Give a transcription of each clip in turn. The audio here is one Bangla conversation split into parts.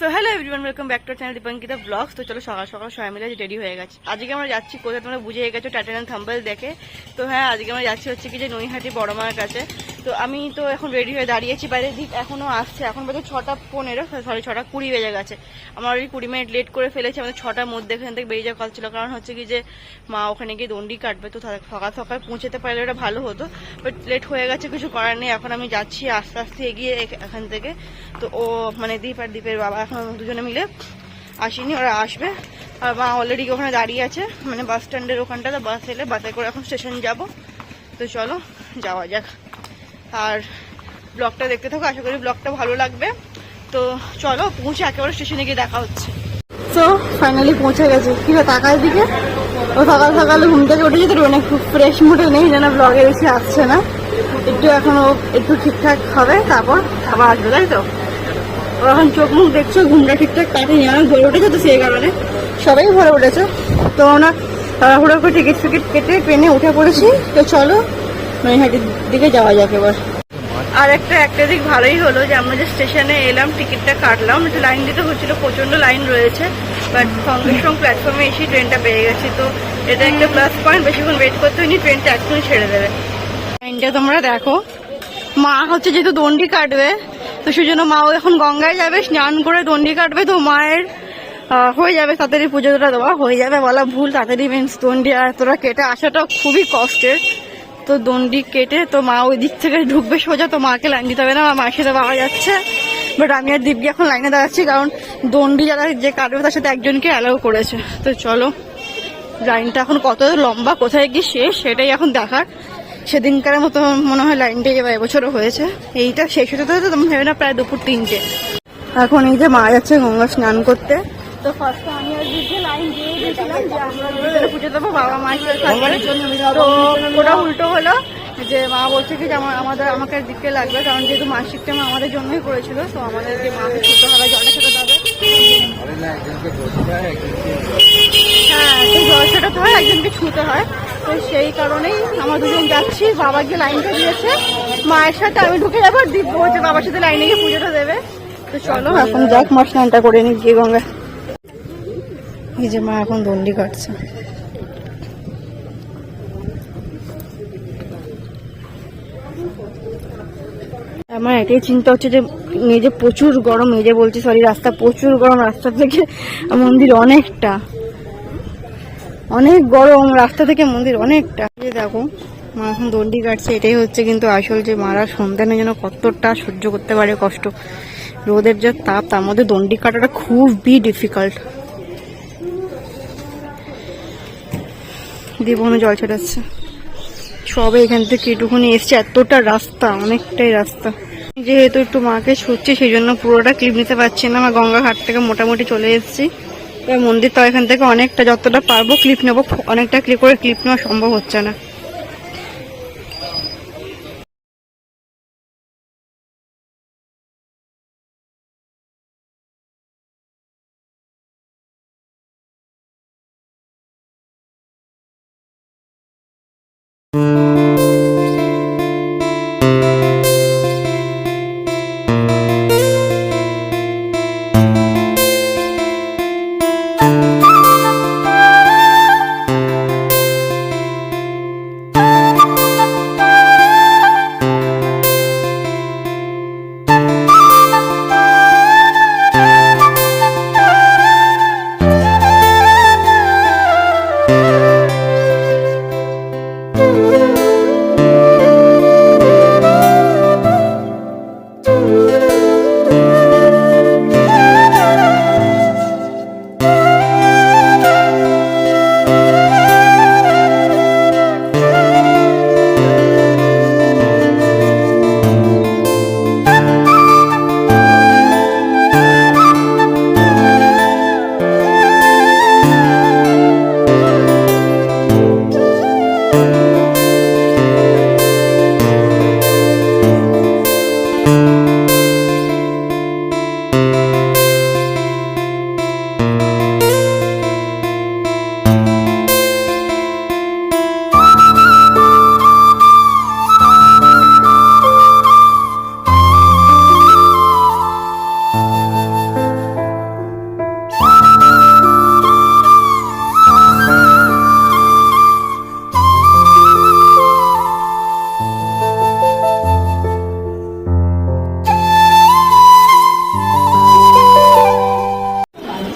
So hello everyone, welcome back to channel Dipankita blogs. তো চলো সকাল সকাল সবাই মিলে রেডি হয়ে গেছে। আজকে আমরা যাচ্ছি কোথায় তোমরা বুঝে গেছো টাইটেল এন্ড থাম্বনেল দেখে। তো হ্যাঁ, আজকে আমরা যাচ্ছি হচ্ছে কি যে নৈহাটি বড় মার কাছে। তো আমি তো এখন রেডি হয়ে দাঁড়িয়েছি বাইরে, দিক এখনও আসছে। এখন বাজে 6:15, সরি 6:20 বেজে গেছে। আমার ওই 20 মিনিট লেট করে ফেলেছি। আমাদের 6টার মধ্যে এখান থেকে বেরিয়ে যাওয়া কথা ছিল, কারণ হচ্ছে কি যে মা ওখানে গিয়ে দণ্ডি কাটবে। তো সকাল সকাল পৌঁছতে পারলে ওটা ভালো হতো, বাট লেট হয়ে গেছে, কিছু করার নেই। এখন আমি যাচ্ছি আস্তে আস্তে এগিয়ে এখান থেকে। তো ও মানে দীপ আর দীপের বাবা এখন দুজনে মিলে আসেনি, ওরা আসবে। আর মা অলরেডি ওখানে দাঁড়িয়ে আছে, মানে বাস স্ট্যান্ডের ওখানটাতে। বাস এলে বাসে করে এখন স্টেশন যাব। তো চলো যাওয়া যাক, আর ব্লগটা দেখতে থাকো, আশা করি ব্লগটা ভালো লাগবে। তো চলো পৌঁছে একেবারে স্টেশনে গিয়ে দেখা হচ্ছে। তো ফাইনালি পৌঁছে গেছে। কি টাকার দিকে ও সকাল সকালে ঘুম থেকে উঠেছে, তো অনেক খুব ফ্রেশ মুডে নেই, যেন ব্লগে বেশি আসছে না। একটু এখনো একটু ঠিকঠাক হবে, তারপর আবার আসবে, তাই তো? ও এখন চোখ মুখ দেখছো, ঘুমটা ঠিকঠাক কাটেনি, অনেক ভরে উঠেছে, তো সেই কারণে সবাই ভরে উঠেছে। তো আমরা তাড়াহুড়ো করে টিকিট ফিকিট কেটে ট্রেনে উঠে পড়েছি। তো চলো নৈহাটির দিকে যাওয়া যাক এবার। আর একটা দিক ভালোই হলো যে আমরা যে স্টেশনে এলাম, টিকিটটা কাটলাম, একটু লাইন দিতে হচ্ছিল, প্রচন্ড লাইন রয়েছে, বাট সঙ্গে সঙ্গে প্ল্যাটফর্মে এসে ট্রেনটা পেয়ে গেছি। তো এটা একটা প্লাস পয়েন্ট, বেশিক্ষণ ওয়েট করতে হয়নি, ট্রেনটা এখনই ছেড়ে দেবে। লাইনটা তোমরা দেখো, মা হচ্ছে যেহেতু দণ্ডি কাটবে, তো সেই জন্য মাও এখন গঙ্গায় যাবে, স্নান করে দণ্ডি কাটবে। তো মায়ের হয়ে যাবে তাড়াতাড়ি, পুজোটা দেওয়া হয়ে যাবে, বলা ভুল, তাড়াতাড়ি মিন্স দণ্ডি আর তোরা কেটে আসাটা খুবই কষ্টের। তো দণ্ডি কেটে তো মা ওই দিক থেকে ঢুকবে সোজা, তো মাকে লাইন দিতে হবে না, মায়ের সাথে পাওয়া যাচ্ছে। বাট আমি আর দীপকে এখন লাইনে দাঁড়াচ্ছি, কারণ দণ্ডি যারা যে কাটবে তার সাথে একজনকে অ্যালাউ করেছে। তো চলো, লাইনটা এখন কত লম্বা, কোথায় গিয়ে শেষ সেটাই এখন দেখার। সেদিনকার মতো মনে হয় লাইনটা এবার এবছরও হয়েছে। এইটা শেষ হতে হতে তুমি ভেবে না প্রায় দুপুর 3টে। এখন এই যে মা যাচ্ছে গঙ্গা স্নান করতে। তো ফার্স্টে আমি আর দিকে লাইন দিয়ে দিয়েছিলাম যে আমরা দুজনে পুজো দেবো, বাবা মায়ের সাথে থাকবে। তো ওটা উল্টো হলো, যে মা বলছে কি যে আমাকে দিকে লাগবে, কারণ যেহেতু মাসিকটা মা আমাদের জন্যই করেছিল। তো আমাদেরকে মাকে ছুটতে হবে, জলটা খেতে হবে। হ্যাঁ, তো জল ছেটাতে হয়, একজনকে ছুঁতে হয়। তো সেই কারণেই আমরা দুজন যাচ্ছি। বাবা গিয়ে লাইনটা দিয়েছে, মায়ের সাথে আমি ঢুকে যাবো, দীপ বলছে বাবার সাথে লাইনে গিয়ে পুজোটা দেবে। তো চলো এখন যাক, মা স্নানটা করে নি গিয়ে গঙ্গা। এই যে মা এখন দণ্ডি কাটছে। আমার এটাই চিন্তা হচ্ছে যে মেজে প্রচুর গরম, মেজে বলছি সরি, রাস্তা প্রচুর গরম, রাস্তা থেকে মন্দির অনেক গরম, রাস্তা থেকে মন্দির অনেকটা। দেখো মা এখন দণ্ডি কাটছে, এটাই হচ্ছে কিন্তু আসল যে মারা সন্তানের জন্য কতটা সহ্য করতে পারে কষ্ট। রোদের যে তাপ, তার মধ্যে দণ্ডি কাটাটা খুবই ডিফিকাল্ট। জীবনে জল ছেটাচ্ছে সবে, এখান থেকে এটুকুনি এসছে, এতটা রাস্তা, অনেকটাই রাস্তা। যেহেতু একটু মাকে ছুটছি, সেই জন্য পুরোটা ক্লিপ নিতে পারছি না। আমার গঙ্গা ঘাট থেকে মোটামুটি চলে এসেছি। মন্দির তো এখান থেকে অনেকটা, যতটা পারবো ক্লিপ নেবো, অনেকটা ক্লিপ নেওয়া সম্ভব হচ্ছে না।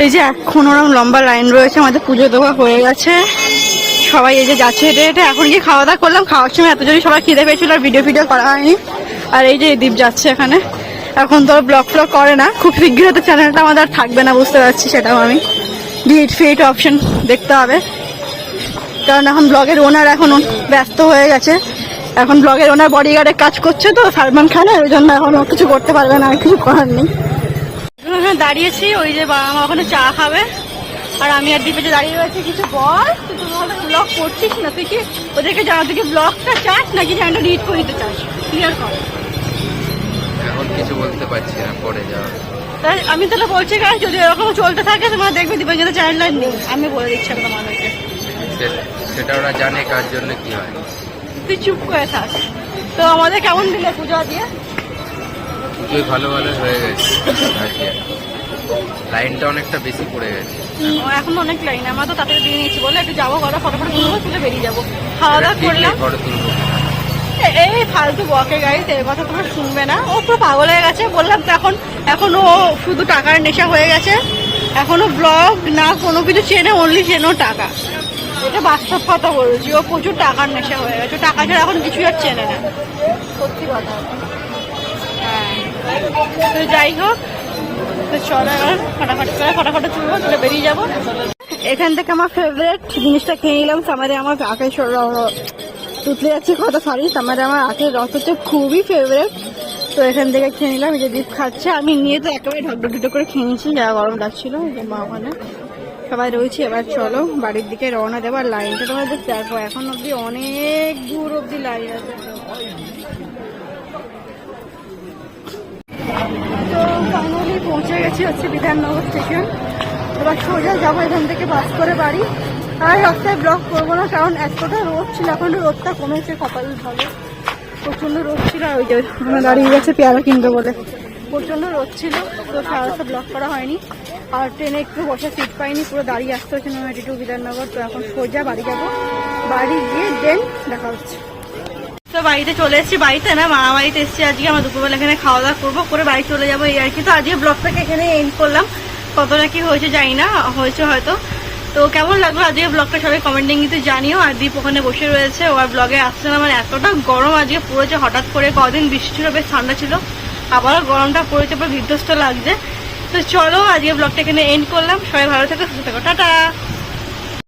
এই যে এখন ওরকম লম্বা লাইন রয়েছে, আমাদের পুজো দেওয়া হয়ে গেছে, সবাই এই যে যাচ্ছে হেঁটে হেঁটে। এখন কি খাওয়া দাওয়া করলাম, খাওয়ার সময় এত জোরে সবাই খিদে পেয়েছিল আর ভিডিও করা হয়নি। আর এই যে দীপ যাচ্ছে এখানে, এখন তো ব্লগ ফ্লগ করে না, খুব শীঘ্রই তো চ্যানেলটা আমাদের আর থাকবে না, বুঝতে পারছি সেটাও আমি। ডিলিট ফিট অপশন দেখতে হবে, কারণ এখন ব্লগের ওনার এখন ব্যস্ত হয়ে গেছে, এখন ব্লগের ওনার বডিগার্ডের কাজ করছে তো সালমান খানের, ওই জন্য এখন ও কিছু করতে পারবে না, আর কিছু করার নেই। দাঁড়িয়েছি, ওই যে বাবা মা ওখানে চা খাবে আর আমি আর দীপে দাঁড়িয়ে রয়েছি। কিছু বল, তুই তো ব্লগ করছিস না, তুই কি ওদেরকে জানা তুই কি ব্লগটা চাস নাকি চ্যানেলটা ডিলিট করে দিতে চাস, ক্লিয়ার কর। এখন কিছু বলতে পারছি না, পরে যাও। তাই আমি তাহলে বলছি গাছ, যদি এরকম চলতে থাকে তোমরা দেখবে দীপের জন্য চ্যানেলটা নেই, আমি বলে দিচ্ছি তোমাদেরকে। সেটা ওরা জানে কার জন্য কি হয়। তুই চুপ করে থাক। তো আমাদের কেমন দিলে পুজো দিয়ে? পুজোই ভালো ভালো হয়ে গেছে, আজকে লাইনটা অনেকটা বেশি পড়ে গেছে। এখন অনেক লাইন, আমরা তো তাড়াতাড়ি দিয়ে নিয়েছি বলে একটু যাবো, ঘরে ফটোফট তুলবো, তুলে বেরিয়ে যাবো, খাওয়া দাওয়া করলাম। ফটো তুলবো। এই ফালতু বকে গাড়িতে এর কথা তোমরা শুনবে না, ও পুরো পাগল হয়ে গেছে বললাম তো। এখন ও শুধু টাকার নেশা হয়ে গেছে, এখনো ব্লগ না কোনো কিছু চেনে, অনলি চেনো টাকা। এটা বাস্তব কথা বলছি, ও প্রচুর টাকার নেশা হয়ে গেছে, টাকা ছাড়া এখন কিছুই আর চেনে না, সত্যি কথা। হ্যাঁ, তো যাই হোক, তো চলো এবার ফটাফট তুলবো, তুলে বেরিয়ে যাবো। এখান থেকে আমার ফেভারিট জিনিসটা খেয়ে নিলাম, সামারে আমার আখের তুতলে যাচ্ছে কথা, সরি, সামারে আমার আখের রস হচ্ছে খুবই ফেভারিট। তো এখান থেকে খেয়ে নিলাম, এই যে দীপ খাচ্ছে, আমি নিয়ে তো একেবারে ঢকঢক করে খেয়ে নিচ্ছি, যা গরম লাগছিল। মা ওখানে সবাই রয়েছে, এবার চলো বাড়ির দিকে রওনা দেবো। আর লাইনটা তোমার দেখতে দেখো, এখন অব্দি অনেক দূর অব্দি লাইন আছে। তো ফাইনালি পৌঁছে গেছি হচ্ছে বিধাননগর স্টেশন। এবার সোজা যাবো এখান থেকে বাস করে বাড়ি। আর রাস্তায় ব্লগ করবো না, কারণ এতটা রোদ ছিল, এখন রোদটা কমেছে, কপাল ভালো। প্রচন্ড রোদ ছিল, আর ওই যে আমরা দাঁড়িয়ে গেছে পেয়ারা কিনবে বলে, প্রচন্ড রোদ ছিল, তো সারা রাস্তা ব্লগ করা হয়নি। আর ট্রেনে একটু বসে সিট পাইনি, পুরো দাঁড়িয়ে আসতে হচ্ছে নৈহাটি টু বিধাননগর। তো এখন সোজা বাড়ি যাবো, বাড়ি গিয়ে দেন দেখা হচ্ছে। তো বাড়িতে চলে এসেছি, বাড়িতে না মামা বাড়িতে এসেছি আজকে। আমরা দুপুরবেলা এখানে খাওয়া দাওয়া করবো, করে বাড়ি চলে যাবো, এই আর কি। তো আজকে ব্লগটাকে এখানে এন্ড করলাম, কতটা কি হয়েছে জানি না, হয়েছে হয়তো। তো কেমন লাগলো আজকে ব্লগটা সবাই কমেন্টিং কিন্তু জানিও। আর দীপ ওখানে বসে রয়েছে, ওর ব্লগে আসছে না, মানে এতটা গরম আজকে পড়েছে হঠাৎ করে, কদিন বৃষ্টি ছিল, বেশ ঠান্ডা ছিল, আবারও গরমটা পড়েছে, পুরো বিধ্বস্ত লাগছে। তো চলো আজকে ব্লগটা এখানে এন্ড করলাম, সবাই ভালো থেকো, সুস্থ থেকো, টাটা।